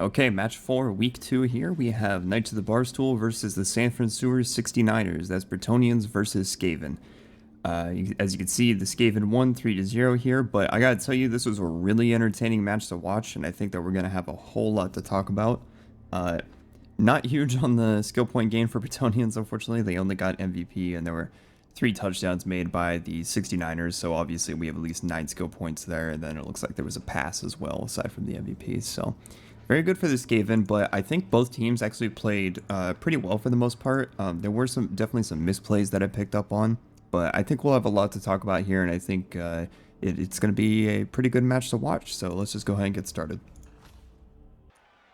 Okay, match 4, week 2 here. We have Knights of the Barstool versus the FranSewer 69ers. That's Bretonians versus Skaven. As you can see, the Skaven won 3-0 here, but I gotta tell you, this was a really entertaining match to watch, and I think that we're gonna have a whole lot to talk about. Uh, Not huge on the skill point gain for Bretonians, unfortunately. They only got MVP, and there were 3 touchdowns made by the 69ers, so obviously we have at least 9 skill points there, and then it looks like there was a pass as well, aside from the MVP, so very good for this Skaven, but I think both teams actually played pretty well for the most part. There were definitely some misplays that I picked up on, but I think we'll have a lot to talk about here, and I think it's going to be a pretty good match to watch, so let's just go ahead and get started.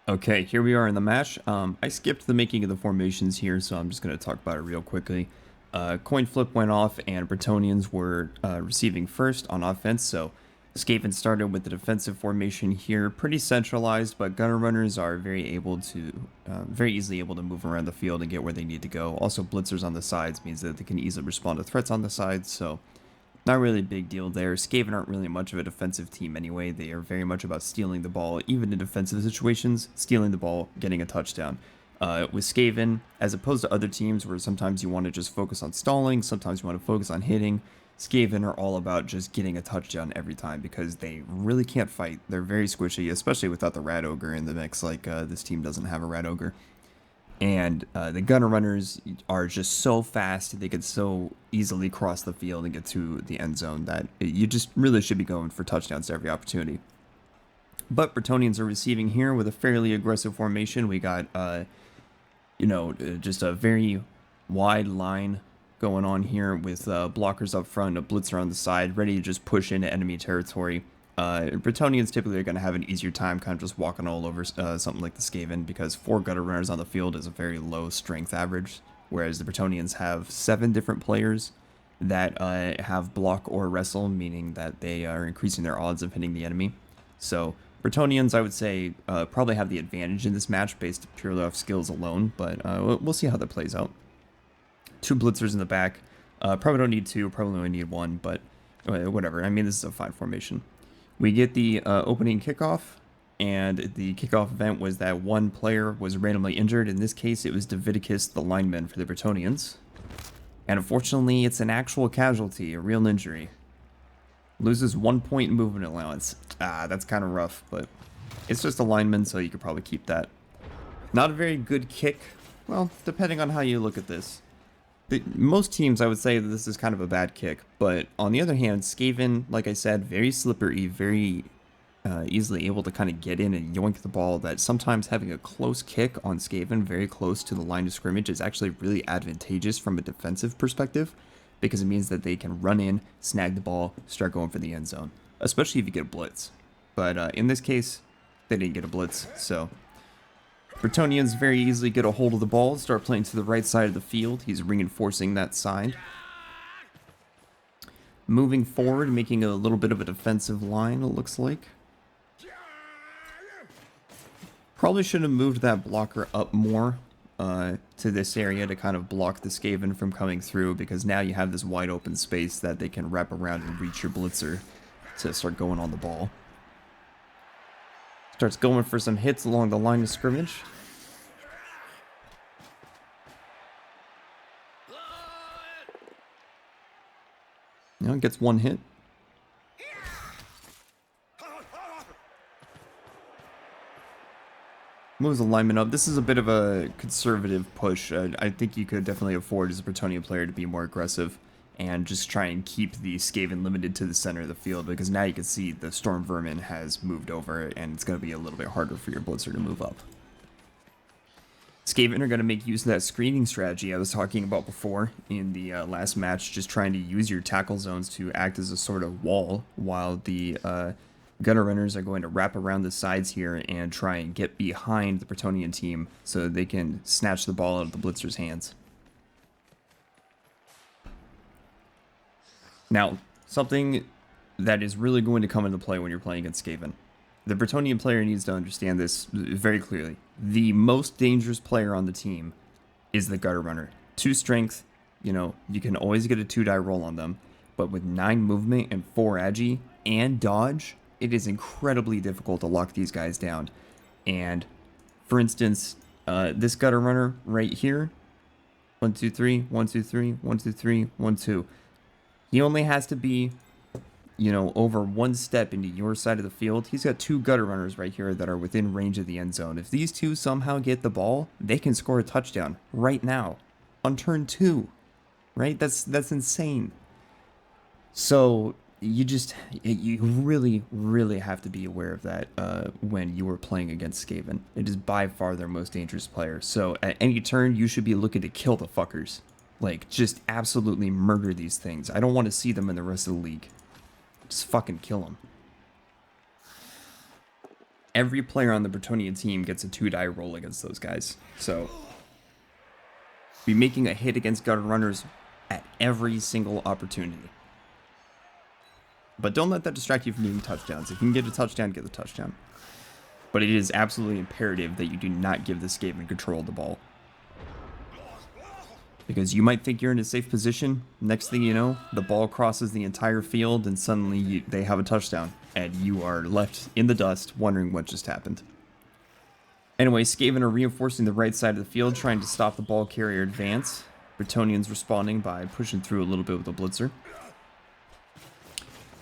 Okay, here we are in the match. I skipped the making of the formations here, so I'm just going to talk about it real quickly. Coin flip went off, and Bretonians were receiving first on offense, so Skaven started with the defensive formation here, pretty centralized, but gunner runners are very easily able to move around the field and get where they need to go. Also, blitzers on the sides means that they can easily respond to threats on the sides, so not really a big deal there. Skaven aren't really much of a defensive team anyway. They are very much about stealing the ball, even in defensive situations, stealing the ball, getting a touchdown. With Skaven, as opposed to other teams where sometimes you want to just focus on stalling, sometimes you want to focus on hitting, Skaven are all about just getting a touchdown every time because they really can't fight. They're very squishy, especially without the Rat Ogre in the mix. Like, this team doesn't have a Rat Ogre. And the gunner runners are just so fast. They can so easily cross the field and get to the end zone that you just really should be going for touchdowns every opportunity. But Bretonians are receiving here with a fairly aggressive formation. We got, just a very wide line going on here with blockers up front, a blitzer on the side, ready to just push into enemy territory. Bretonians typically are going to have an easier time kind of just walking all over something like the Skaven because 4 gutter runners on the field is a very low strength average, whereas the Bretonians have 7 different players that have block or wrestle, meaning that they are increasing their odds of hitting the enemy. So Bretonians, I would say, probably have the advantage in this match based purely off skills alone, but we'll see how that plays out. 2 blitzers in the back. Probably don't need 2, probably only need 1, but whatever. I mean, this is a fine formation. We get the opening kickoff, and the kickoff event was that 1 player was randomly injured. In this case, it was Davidicus, the lineman for the Bretonians. And unfortunately, it's an actual casualty, a real injury. Loses 1 point movement allowance. That's kind of rough, but it's just a lineman, so you could probably keep that. Not a very good kick. Well, depending on how you look at this. Most teams, I would say that this is kind of a bad kick, but on the other hand, Skaven, like I said, very slippery, very easily able to kind of get in and yoink the ball, that sometimes having a close kick on Skaven very close to the line of scrimmage is actually really advantageous from a defensive perspective, because it means that they can run in, snag the ball, start going for the end zone, especially if you get a blitz. But in this case, they didn't get a blitz, so Bretonians very easily get a hold of the ball, start playing to the right side of the field. He's reinforcing that side. Moving forward, making a little bit of a defensive line, it looks like. Probably should have moved that blocker up more to this area to kind of block the Skaven from coming through, because now you have this wide open space that they can wrap around and reach your blitzer to start going on the ball. Starts going for some hits along the line of scrimmage. Gets 1 hit. Moves the lineman up. This is a bit of a conservative push. I think you could definitely afford as a Bretonnia player to be more aggressive and just try and keep the Skaven limited to the center of the field, because now you can see the Storm Vermin has moved over and it's going to be a little bit harder for your blitzer to move up. Skaven are going to make use of that screening strategy I was talking about before in the last match, just trying to use your tackle zones to act as a sort of wall, while the gunner runners are going to wrap around the sides here and try and get behind the Bretonian team so that they can snatch the ball out of the blitzer's hands. Now, something that is really going to come into play when you're playing against Skaven. The Bretonian player needs to understand this very clearly. The most dangerous player on the team is the gutter runner. 2 strength, you can always get a 2-die roll on them, but with 9 movement and 4 agi and dodge, it is incredibly difficult to lock these guys down. And for instance, this gutter runner right here, 1 2 3 1 2 3 1 2 3 1 2, he only has to be, you know, over one step into your side of the field. He's got 2 gutter runners right here that are within range of the end zone. If these 2 somehow get the ball, they can score a touchdown right now on turn 2, right? That's insane. So you really have to be aware of that when you are playing against Skaven. It is by far their most dangerous player. So at any turn, you should be looking to kill the fuckers. Like, just absolutely murder these things. I don't want to see them in the rest of the league. Just fucking kill them. Every player on the Brettonnian team gets a 2-die roll against those guys. So be making a hit against gutter runners at every single opportunity. But don't let that distract you from getting touchdowns. If you can get a touchdown, get the touchdown. But it is absolutely imperative that you do not give the Skaven control of the ball. Because you might think you're in a safe position. Next thing you know, the ball crosses the entire field and suddenly they have a touchdown. And you are left in the dust wondering what just happened. Anyway, Skaven are reinforcing the right side of the field, trying to stop the ball carrier advance. Bretonians responding by pushing through a little bit with a blitzer.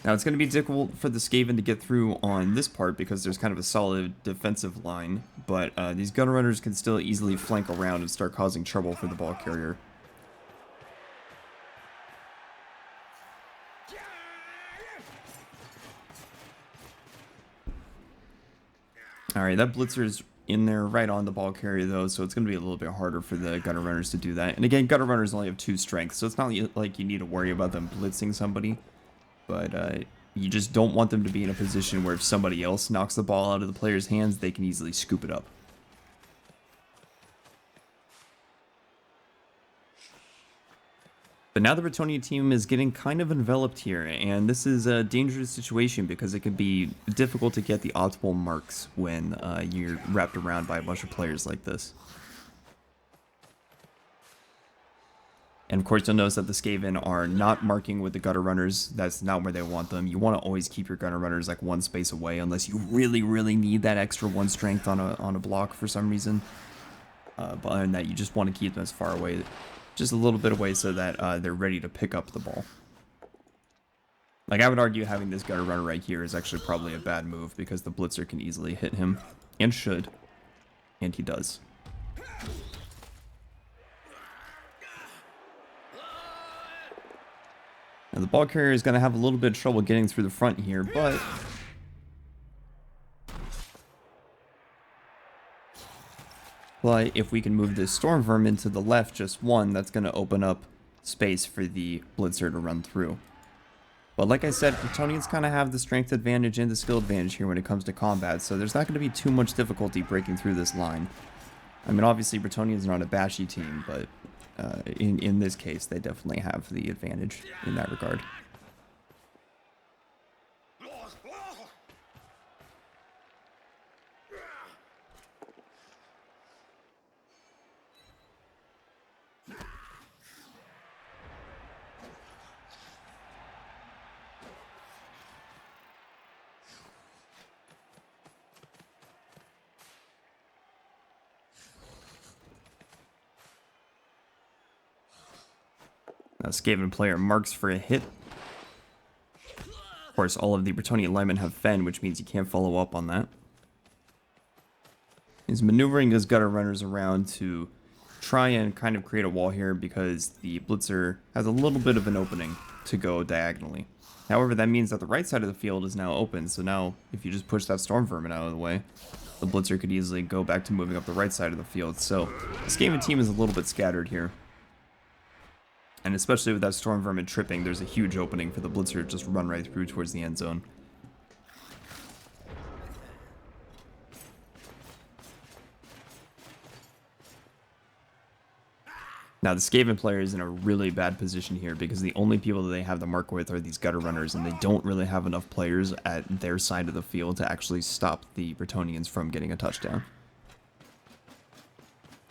Now, it's going to be difficult for the Skaven to get through on this part because there's kind of a solid defensive line, but these gun runners can still easily flank around and start causing trouble for the ball carrier. Alright, that blitzer is in there right on the ball carrier though, so it's going to be a little bit harder for the gutter runners to do that. And again, gutter runners only have 2 strength, so it's not like you need to worry about them blitzing somebody. But you just don't want them to be in a position where if somebody else knocks the ball out of the player's hands, they can easily scoop it up. But now the Bretonnia team is getting kind of enveloped here, and this is a dangerous situation because it can be difficult to get the optimal marks when you're wrapped around by a bunch of players like this. And of course, you'll notice that the Skaven are not marking with the gutter runners. That's not where they want them. You want to always keep your gutter runners like 1 space away, unless you really need that extra 1 strength on a block for some reason. But other than that, you just want to keep them as far away, just a little bit away, so that they're ready to pick up the ball. Like, I would argue having this gutter runner right here is actually probably a bad move because the blitzer can easily hit him, and should, and he does. Now, the ball carrier is going to have a little bit of trouble getting through the front here, but if we can move this storm vermin to the left just 1, that's going to open up space for the blitzer to run through. But like I said, Bretonians kind of have the strength advantage and the skill advantage here when it comes to combat, so there's not going to be too much difficulty breaking through this line. I mean, obviously, Bretonians are not a bashy team, but in this case, they definitely have the advantage in that regard. Now, Skaven player marks for a hit. Of course, all of the Brettonnian linemen have Fen, which means you can't follow up on that. He's maneuvering his gutter runners around to try and kind of create a wall here because the blitzer has a little bit of an opening to go diagonally. However, that means that the right side of the field is now open, so now if you just push that storm vermin out of the way, the blitzer could easily go back to moving up the right side of the field. So the Skaven team is a little bit scattered here. And especially with that storm vermin tripping, there's a huge opening for the blitzer to just run right through towards the end zone. Now, the Skaven player is in a really bad position here because the only people that they have to mark with are these gutter runners, and they don't really have enough players at their side of the field to actually stop the Bretonians from getting a touchdown.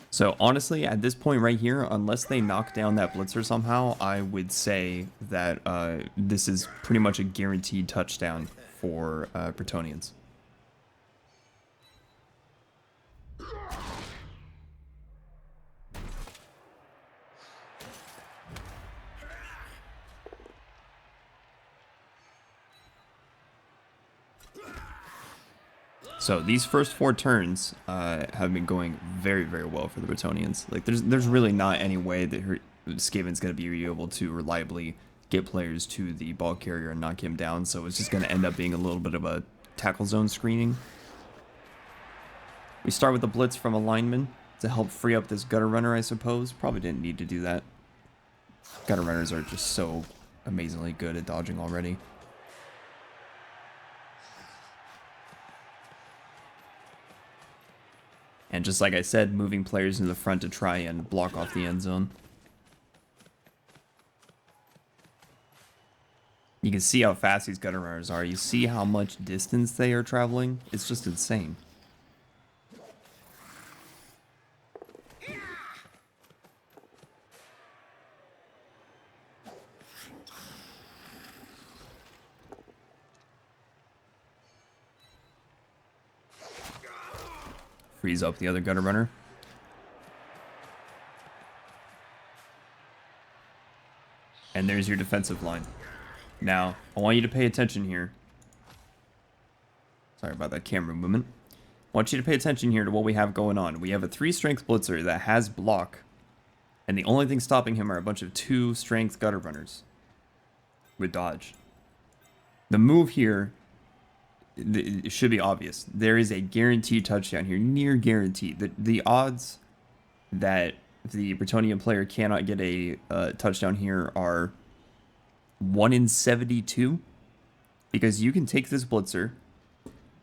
So honestly, at this point right here, unless they knock down that blitzer somehow, I would say that this is pretty much a guaranteed touchdown for Bretonians. So these first 4 turns have been going very, very well for the Brettonnians. Like, there's really not any way that Skaven's going to be able to reliably get players to the ball carrier and knock him down. So it's just going to end up being a little bit of a tackle zone screening. We start with a blitz from a lineman to help free up this gutter runner, I suppose. Probably didn't need to do that. Gutter runners are just so amazingly good at dodging already. And just like I said, moving players in the front to try and block off the end zone. You can see how fast these gutter runners are. You see how much distance they are traveling. It's just insane. Freeze up the other gutter runner. And there's your defensive line. Now, I want you to pay attention here. Sorry about that camera movement. I want you to pay attention here to what we have going on. We have a 3-strength blitzer that has block. And the only thing stopping him are a bunch of 2-strength gutter runners with dodge. The move here, it should be obvious. There is a guaranteed touchdown here, near guaranteed. The odds that the Brettonnian player cannot get a touchdown here are 1 in 72, because you can take this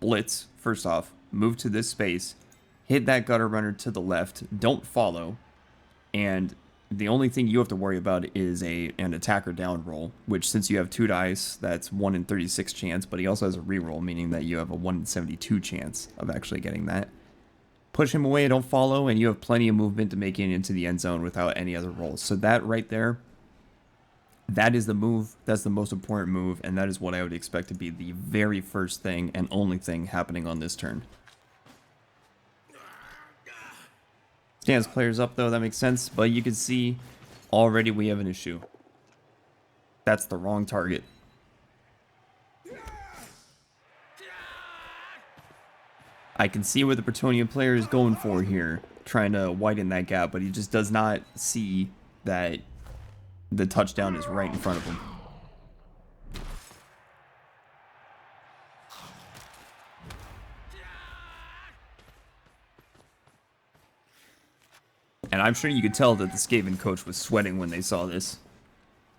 blitz, first off, move to this space, hit that gutter runner to the left, don't follow, and the only thing you have to worry about is an attacker down roll, which, since you have 2 dice, that's 1 in 36 chance, but he also has a reroll, meaning that you have a 1 in 72 chance of actually getting that. Push him away, don't follow, and you have plenty of movement to make it into the end zone without any other rolls. So that right there, that is the move. That's the most important move, and that is what I would expect to be the very first thing and only thing happening on this turn. Stands players up, though, that makes sense, but you can see already we have an issue. That's the wrong target. I can see what the Bretonnian player is going for here, trying to widen that gap, but he just does not see that the touchdown is right in front of him. And I'm sure you could tell that the Skaven coach was sweating when they saw this.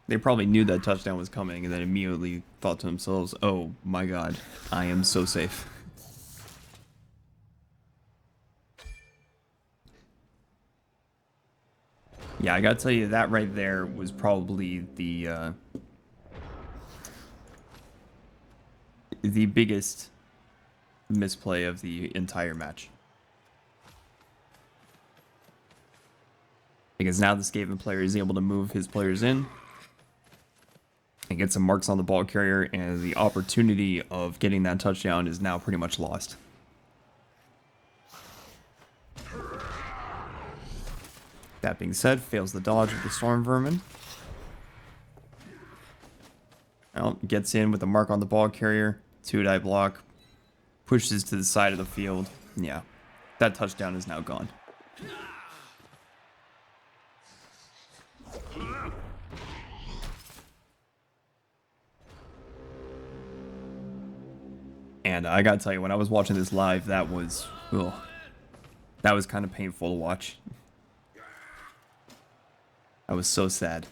They probably knew that touchdown was coming and then immediately thought to themselves, oh my god, I am so safe. Yeah, I gotta tell you, that right there was probably the biggest misplay of the entire match. Because now the Skaven player is able to move his players in and get some marks on the ball carrier, and the opportunity of getting that touchdown is now pretty much lost. That being said, fails the dodge of the Storm Vermin. Well, gets in with a mark on the ball carrier, 2-die block, pushes to the side of the field. Yeah, that touchdown is now gone. And I gotta tell you, when I was watching this live, that was kind of painful to watch. I was so sad.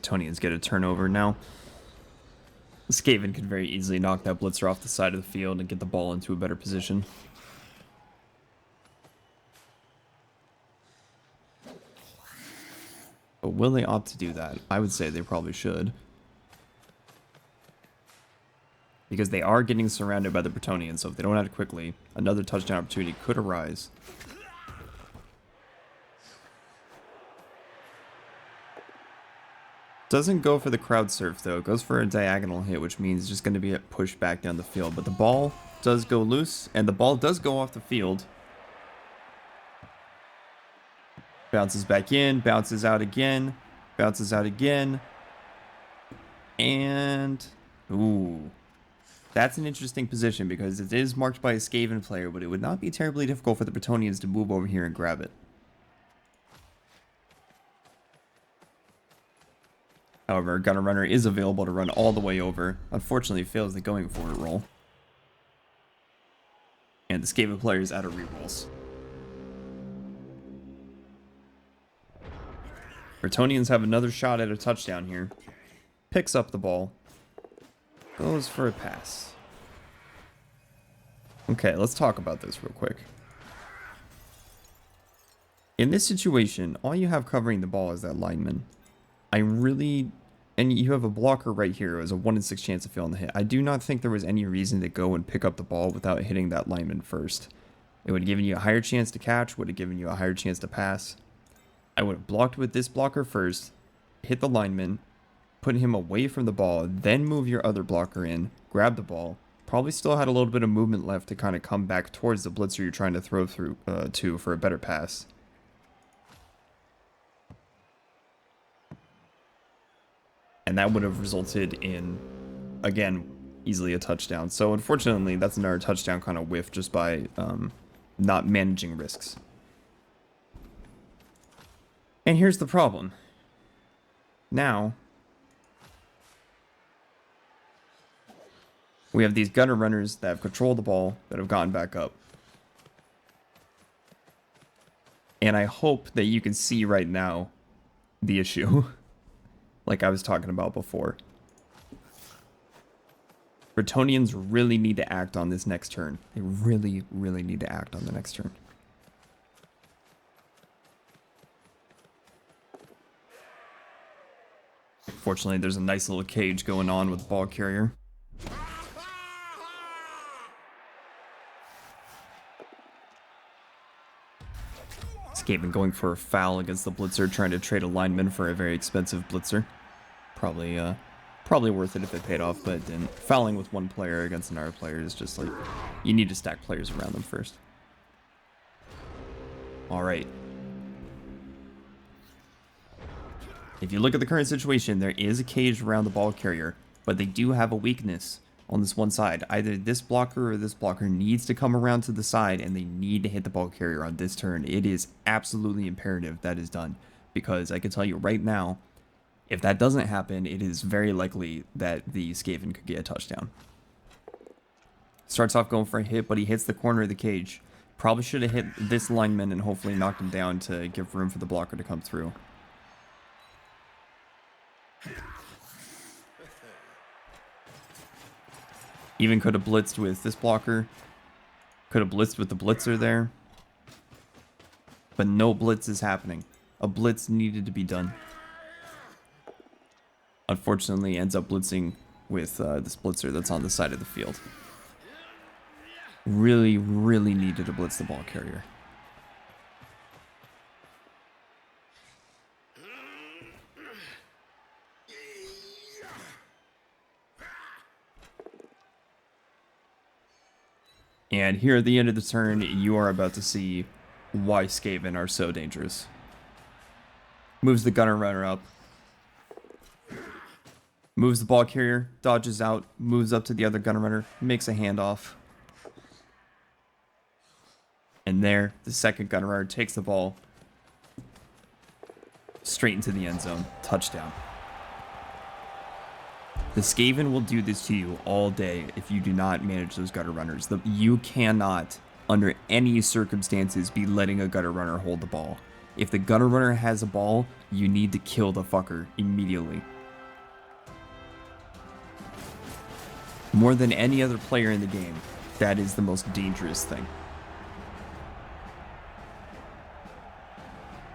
Brettonnians get a turnover now. Skaven could very easily knock that blitzer off the side of the field and get the ball into a better position. But will they opt to do that? I would say they probably should. Because they are getting surrounded by the Brettonnians, so if they don't act quickly, another touchdown opportunity could arise. Doesn't go for the crowd surf though. It goes for a diagonal hit, which means it's just going to be pushed back down the field. But the ball does go loose, and the ball does go off the field. Bounces back in, bounces out again, bounces out again. And, ooh, that's an interesting position because it is marked by a Skaven player, but it would not be terribly difficult for the Bretonians to move over here and grab it. However, Gunner Runner is available to run all the way over. Unfortunately, fails the going for it roll. And the Skaven player is out of rerolls. Bretonians have another shot at a touchdown here. Picks up the ball. Goes for a pass. Okay, let's talk about this real quick. In this situation, all you have covering the ball is that lineman. And you have a blocker right here. It was a 1 in 6 chance of failing the hit. I do not think there was any reason to go and pick up the ball without hitting that lineman first. It would have given you a higher chance to catch, would have given you a higher chance to pass. I would have blocked with this blocker first, hit the lineman, put him away from the ball, then move your other blocker in, grab the ball. Probably still had a little bit of movement left to kind of come back towards the blitzer you're trying to throw through to for a better pass. And that would have resulted in, again, easily a touchdown. So unfortunately, that's another touchdown kind of whiff just by not managing risks. And here's the problem. Now, we have these gunner runners that have controlled the ball, that have gotten back up. And I hope that you can see right now the issue, like I was talking about before. Bretonians really need to act on this next turn. They really, really need to act on the next turn. Fortunately, there's a nice little cage going on with the ball carrier. Skaven going for a foul against the blitzer, trying to trade a lineman for a very expensive blitzer. Probably worth it if it paid off, but it didn't. Fouling with one player against another player is just like, you need to stack players around them first. Alright. If you look at the current situation, there is a cage around the ball carrier, but they do have a weakness on this one side. Either this blocker or this blocker needs to come around to the side, and they need to hit the ball carrier on this turn. It is absolutely imperative that is done, because I can tell you right now, if that doesn't happen, it is very likely that the Skaven could get a touchdown. Starts off going for a hit, but he hits the corner of the cage. Probably should have hit this lineman and hopefully knocked him down to give room for the blocker to come through. Even could have blitzed with this blocker. Could have blitzed with the blitzer there. But no blitz is happening. A blitz needed to be done. Unfortunately, ends up blitzing with this blitzer that's on the side of the field. Really, really needed to blitz the ball carrier. And here at the end of the turn, you are about to see why Skaven are so dangerous. Moves the gunner runner up. Moves the ball carrier, dodges out, moves up to the other gunner runner, makes a handoff. And there, the second gunner runner takes the ball straight into the end zone. Touchdown. The Skaven will do this to you all day if you do not manage those gutter runners. You cannot, under any circumstances, be letting a gutter runner hold the ball. If the gutter runner has a ball, you need to kill the fucker immediately. More than any other player in the game, that is the most dangerous thing.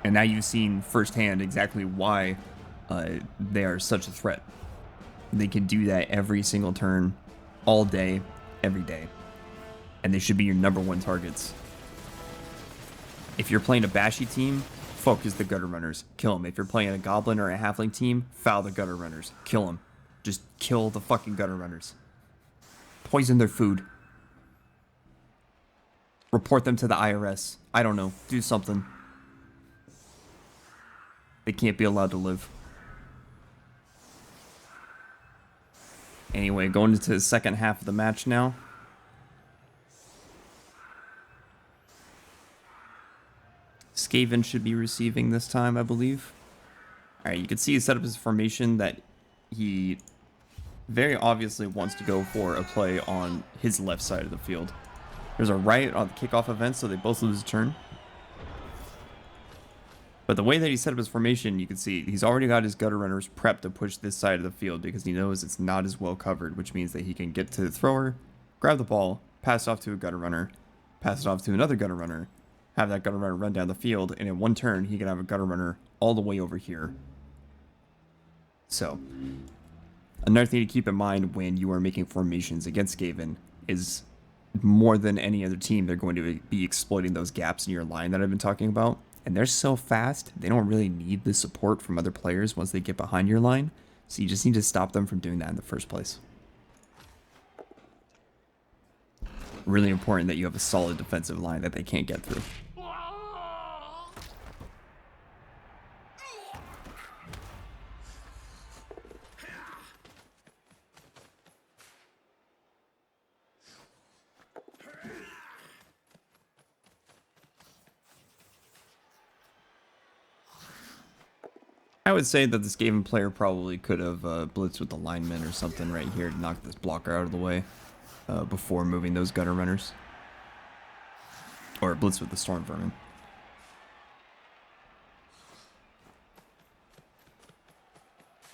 And now you've seen firsthand exactly why they are such a threat. They can do that every single turn, all day, every day. And they should be your #1 targets. If you're playing a bashy team, focus the gutter runners. Kill them. If you're playing a goblin or a halfling team, foul the gutter runners. Kill them. Just kill the fucking gutter runners. Poison their food. Report them to the IRS. I don't know. Do something. They can't be allowed to live. Anyway, going into the second half of the match now. Skaven should be receiving this time, I believe. Alright, you can see he set up his formation that he very obviously wants to go for a play on his left side of the field. There's a right on the kickoff event, so they both lose a turn. But the way that he set up his formation, you can see he's already got his gutter runners prepped to push this side of the field because he knows it's not as well covered, which means that he can get to the thrower, grab the ball, pass it off to a gutter runner, pass it off to another gutter runner, have that gutter runner run down the field, and in one turn, he can have a gutter runner all the way over here. So, another thing to keep in mind when you are making formations against Skaven is more than any other team, they're going to be exploiting those gaps in your line that I've been talking about. And they're so fast, they don't really need the support from other players once they get behind your line. So you just need to stop them from doing that in the first place. Really important that you have a solid defensive line that they can't get through. I would say that this Skaven player probably could have blitzed with the lineman or something right here to knock this blocker out of the way before moving those gutter runners. Or blitz with the storm vermin.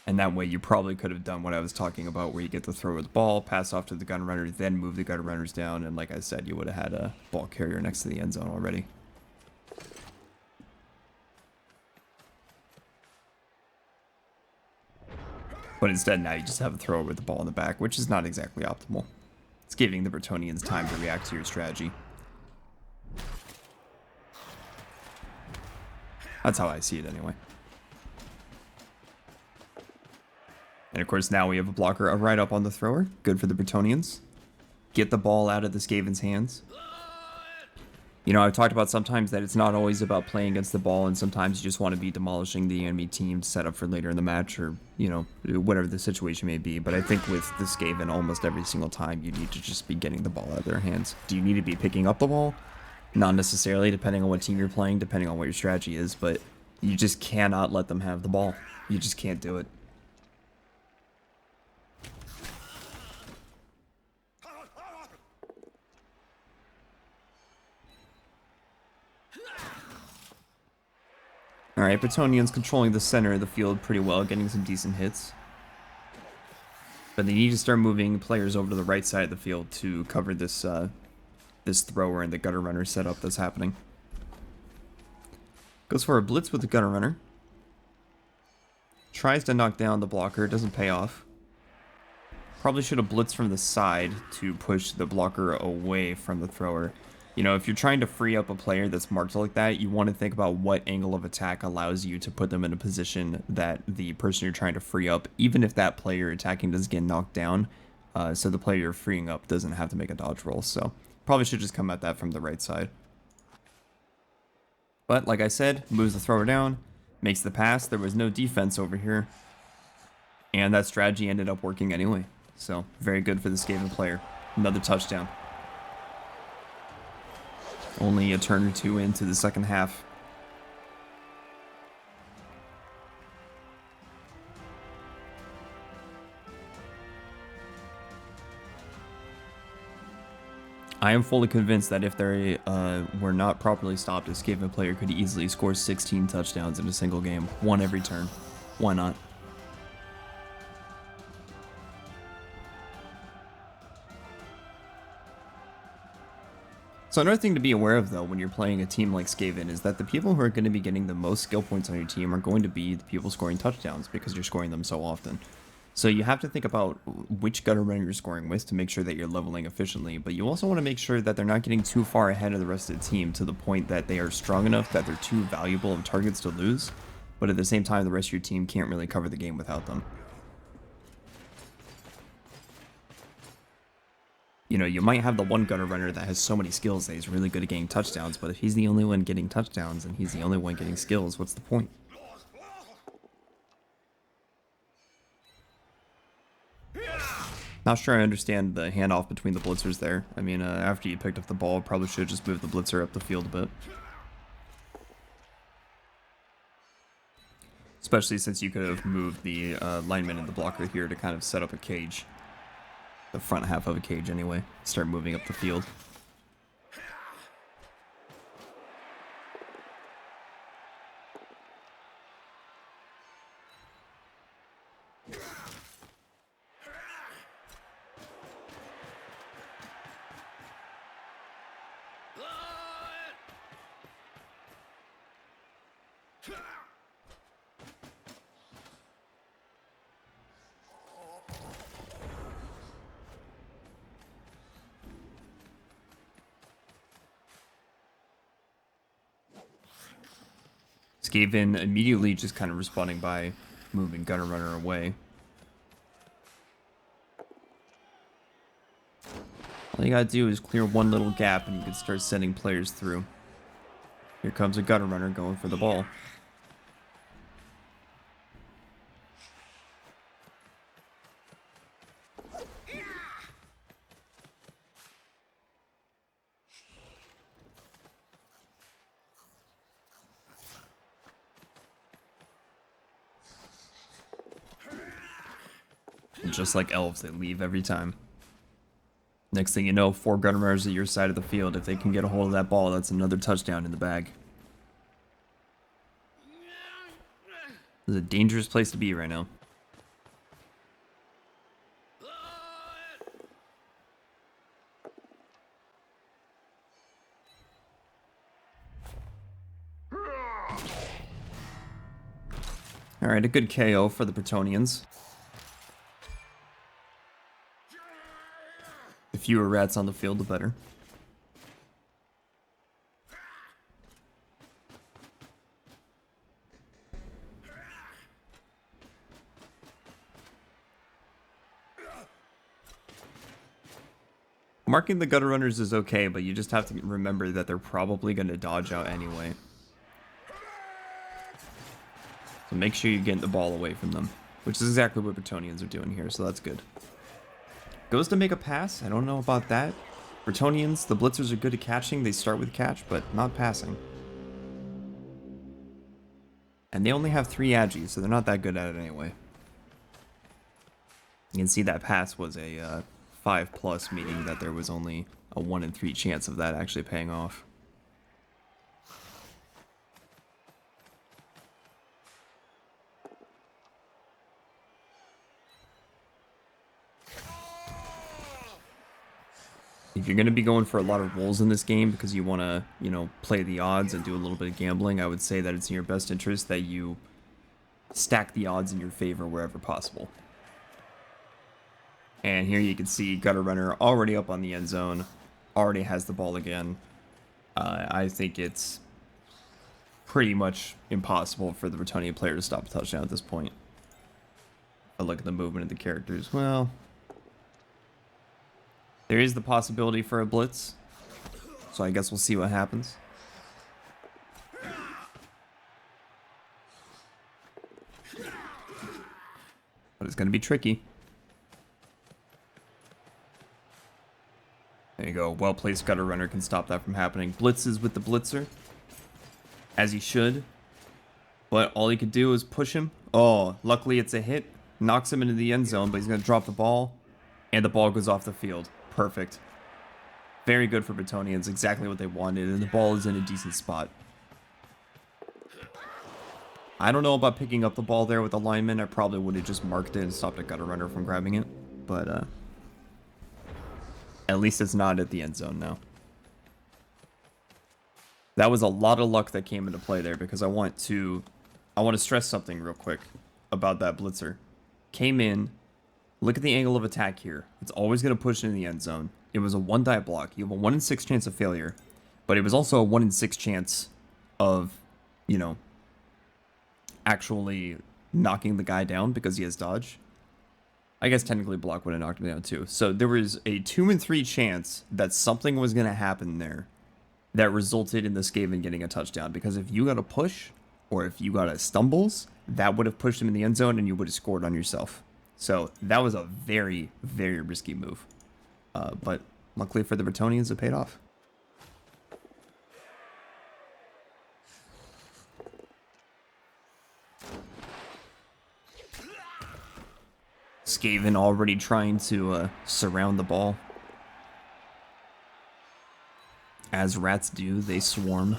And that way you probably could have done what I was talking about where you get the throw with the ball, pass off to the gutter runner, then move the gutter runners down, and like I said, you would have had a ball carrier next to the end zone already. But instead now you just have a thrower with the ball in the back, which is not exactly optimal. It's giving the Bretonians time to react to your strategy. That's how I see it anyway. And of course now we have a blocker right up on the thrower. Good for the Bretonians. Get the ball out of the Skaven's hands. You know, I've talked about sometimes that it's not always about playing against the ball, and sometimes you just want to be demolishing the enemy team set up for later in the match, or, you know, whatever the situation may be. But I think with the Skaven, almost every single time, you need to just be getting the ball out of their hands. Do you need to be picking up the ball? Not necessarily, depending on what team you're playing, depending on what your strategy is, but you just cannot let them have the ball. You just can't do it. Alright, Bretonnnian's controlling the center of the field pretty well, getting some decent hits. But they need to start moving players over to the right side of the field to cover this this thrower and the gutter runner setup that's happening. Goes for a blitz with the gutter runner. Tries to knock down the blocker, doesn't pay off. Probably should have blitzed from the side to push the blocker away from the thrower. You know, if you're trying to free up a player that's marked like that, you want to think about what angle of attack allows you to put them in a position that the person you're trying to free up, even if that player attacking does get knocked down, so the player you're freeing up doesn't have to make a dodge roll. So probably should just come at that from the right side. But like I said, moves the thrower down, makes the pass. There was no defense over here, and that strategy ended up working anyway. So very good for the Skaven player. Another touchdown. Only a turn or two into the second half. I am fully convinced that if they were not properly stopped, a Skaven player could easily score 16 touchdowns in a single game. One every turn. Why not? So another thing to be aware of, though, when you're playing a team like Skaven is that the people who are going to be getting the most skill points on your team are going to be the people scoring touchdowns because you're scoring them so often. So you have to think about which gutter runner you're scoring with to make sure that you're leveling efficiently, but you also want to make sure that they're not getting too far ahead of the rest of the team to the point that they are strong enough that they're too valuable of targets to lose, but at the same time the rest of your team can't really cover the game without them. You know, you might have the one gutter runner that has so many skills that he's really good at getting touchdowns, but if he's the only one getting touchdowns and he's the only one getting skills, what's the point? Not sure I understand the handoff between the blitzers there. I mean, after you picked up the ball, probably should have just moved the blitzer up the field a bit. Especially since you could have moved the lineman and the blocker here to kind of set up a cage. The front half of a cage anyway. Start moving up the field. Skaven immediately just kind of responding by moving Gunner Runner away. All you gotta do is clear one little gap and you can start sending players through. Here comes a Gunner Runner going for the ball. And just like elves, they leave every time. Next thing you know, 4 Gunner Runners at your side of the field. If they can get a hold of that ball, that's another touchdown in the bag. This is a dangerous place to be right now. Alright, a good KO for the Brettonnians. The fewer rats on the field, the better. Marking the gutter runners is okay, but you just have to remember that they're probably going to dodge out anyway. So make sure you get the ball away from them, which is exactly what Brettonnians are doing here, so that's good. Goes to make a pass. I don't know about that. Brettonnians, the blitzers are good at catching. They start with catch, but not passing. And they only have 3 Agis, so they're not that good at it anyway. You can see that pass was a 5+, meaning that there was only a 1 in 3 chance of that actually paying off. If you're going to be going for a lot of rolls in this game because you want to, you know, play the odds and do a little bit of gambling, I would say that it's in your best interest that you stack the odds in your favor wherever possible. And here you can see Gutter Runner already up on the end zone, already has the ball again. I think it's pretty much impossible for the Brettonnian player to stop a touchdown at this point. I look at the movement of the characters. Well, there is the possibility for a blitz, so I guess we'll see what happens. But it's going to be tricky. There you go. Well-placed Gutter Runner can stop that from happening. Blitzes with the blitzer, as he should. But all he could do is push him. Oh, luckily it's a hit. Knocks him into the end zone, but he's going to drop the ball. And the ball goes off the field. Perfect. Very good for Brettonnians. Exactly what they wanted. And the ball is in a decent spot. I don't know about picking up the ball there with the lineman. I probably would have just marked it and stopped a Gutter Runner from grabbing it. But, at least it's not at the end zone now. That was a lot of luck that came into play there because I want to stress something real quick about that blitzer. Came in, Look at the angle of attack here. It's always going to push in the end zone. It was a 1-die block. You have a 1 in 6 chance of failure. But it was also a 1 in 6 chance of, you know, actually knocking the guy down because he has dodge. I guess technically block would have knocked him down too. So there was a 2 in 3 chance that something was going to happen there that resulted in the Skaven getting a touchdown. Because if you got a push or if you got a stumbles, that would have pushed him in the end zone and you would have scored on yourself. So that was a very, very risky move. But luckily for the Bretonians, it paid off. Skaven already trying to surround the ball. As rats do, they swarm.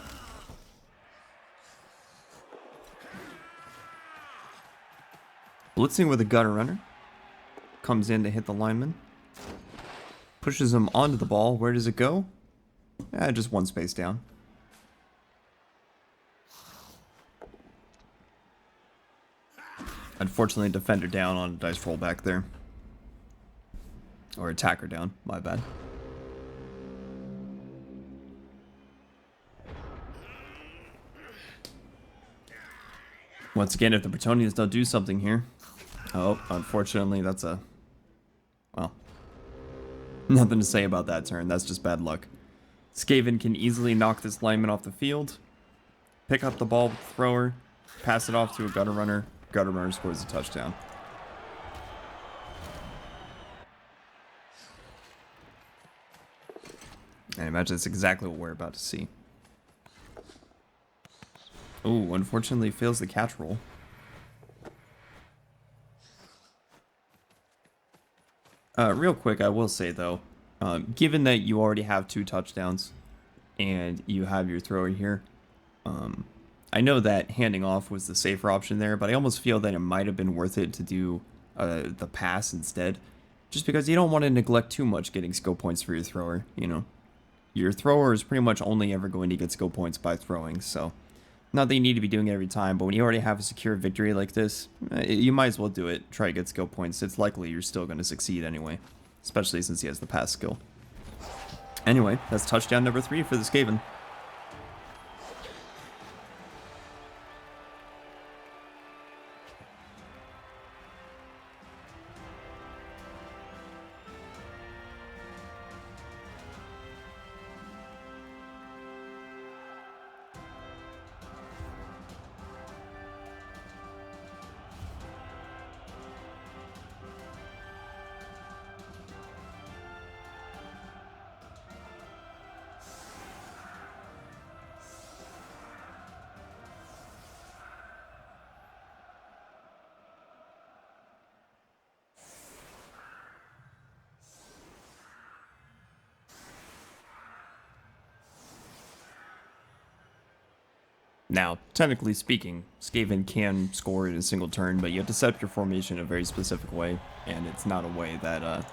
Blitzing with a gutter runner. Comes in to hit the lineman. Pushes him onto the ball. Where does it go? Just one space down. Unfortunately, defender down on a dice roll back there. Or attacker down, my bad. Once again, if the Bretonians don't do something here. Oh, unfortunately, that's a... Well, nothing to say about that turn. That's just bad luck. Skaven can easily knock this lineman off the field. Pick up the ball with the thrower. Pass it off to a gutter runner. Gutter runner scores a touchdown. And I imagine that's exactly what we're about to see. Oh, unfortunately fails the catch roll. Real quick, I will say though, given that you already have 2 touchdowns and you have your thrower here, I know that handing off was the safer option there, but I almost feel that it might have been worth it to do the pass instead, just because you don't want to neglect too much getting skill points for your thrower. You know, your thrower is pretty much only ever going to get skill points by throwing, so not that you need to be doing it every time, but when you already have a secure victory like this, you might as well do it. Try to get skill points. It's likely you're still going to succeed anyway, especially since he has the pass skill. Anyway, that's touchdown number 3 for the Skaven. Now, technically speaking, Skaven can score in a single turn, but you have to set up your formation in a very specific way, and it's not a way that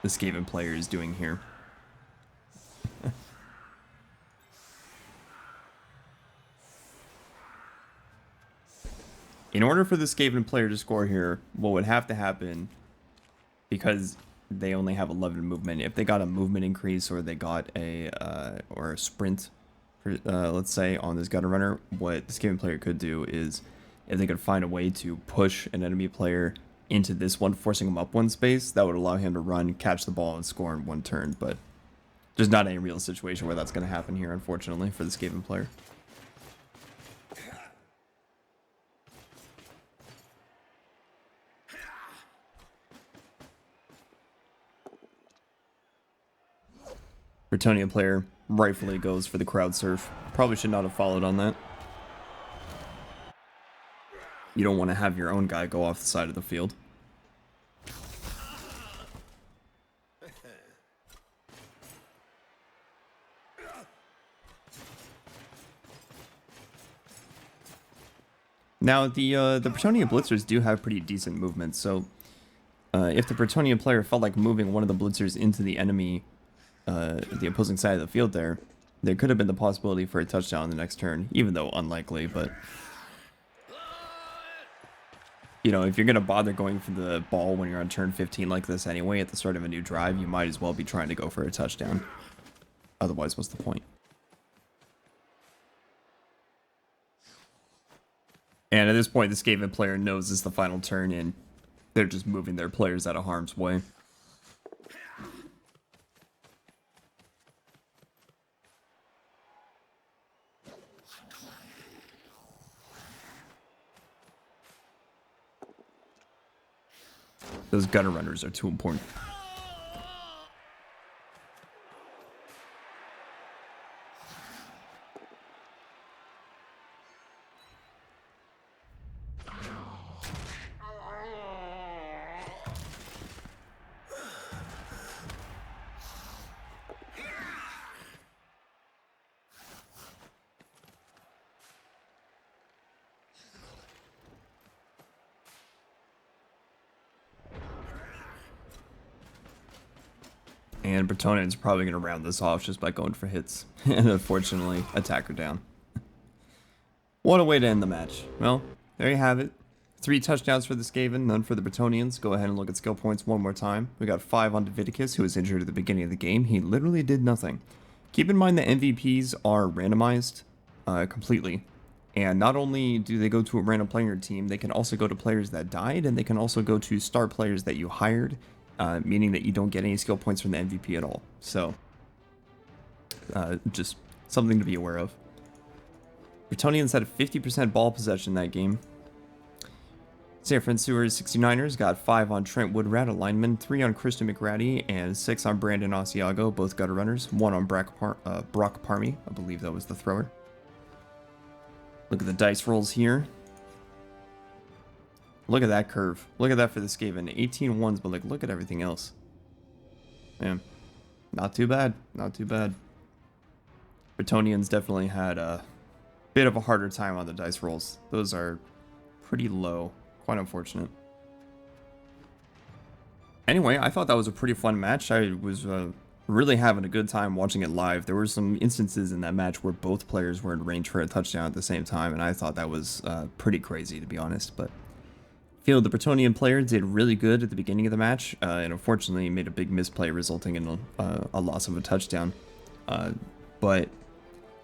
the Skaven player is doing here. In order for the Skaven player to score here, what would have to happen, because they only have 11 movement, if they got a movement increase or they got a or a sprint, let's say, on this gutter runner, what the Skaven player could do is, if they could find a way to push an enemy player into this one, forcing him up one space, that would allow him to run, catch the ball, and score in one turn. But there's not any real situation where that's going to happen here, unfortunately, for the Skaven player. Brettonnian player rightfully goes for the crowd surf. Probably should not have followed on that. You don't want to have your own guy go off the side of the field. Now, the Brettonnian blitzers do have pretty decent movement, so if the Brettonnian player felt like moving one of the blitzers into the enemy, the opposing side of the field there could have been the possibility for a touchdown the next turn, even though unlikely, but you know, if you're going to bother going for the ball when you're on turn 15 like this anyway, at the start of a new drive, you might as well be trying to go for a touchdown. Otherwise, what's the point? And at this point, the Skaven player knows it's the final turn, and they're just moving their players out of harm's way. Those gutter runners are too important. And Bretonnion's probably going to round this off just by going for hits. And unfortunately, attacker down. What a way to end the match. Well, there you have it. 3 touchdowns for the Skaven, none for the Brettonnians. Go ahead and look at skill points one more time. We got 5 on Davidicus, who was injured at the beginning of the game. He literally did nothing. Keep in mind that MVPs are randomized completely. And not only do they go to a random player team, they can also go to players that died, and they can also go to star players that you hired, meaning that you don't get any skill points from the MVP at all. So, just something to be aware of. Brettonnians had a 50% ball possession that game. FranSewer's 69ers got 5 on Trent Woodrat, a lineman, 3 on Christian McGrady, and 6 on Brandon Asiago, both gutter runners, 1 on Brock Parmy, I believe that was the thrower. Look at the dice rolls here. Look at that curve. Look at that for the Skaven. 18 ones, but like, look at everything else. Man, not too bad. Not too bad. Brettonnians definitely had a bit of a harder time on the dice rolls. Those are pretty low. Quite unfortunate. Anyway, I thought that was a pretty fun match. I was really having a good time watching it live. There were some instances in that match where both players were in range for a touchdown at the same time, and I thought that was pretty crazy, to be honest. But I feel the Brettonnian player did really good at the beginning of the match, and unfortunately made a big misplay resulting in a loss of a touchdown. But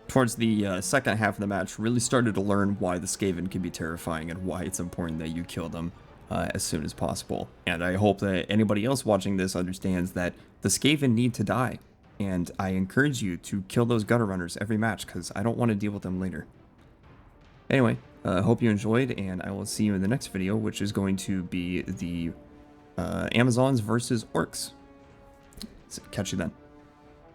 towards the second half of the match, really started to learn why the Skaven can be terrifying and why it's important that you kill them as soon as possible. And I hope that anybody else watching this understands that the Skaven need to die. And I encourage you to kill those gutter runners every match, because I don't want to deal with them later. Anyway, I hope you enjoyed, and I will see you in the next video, which is going to be the Amazons versus Orcs. So catch you then.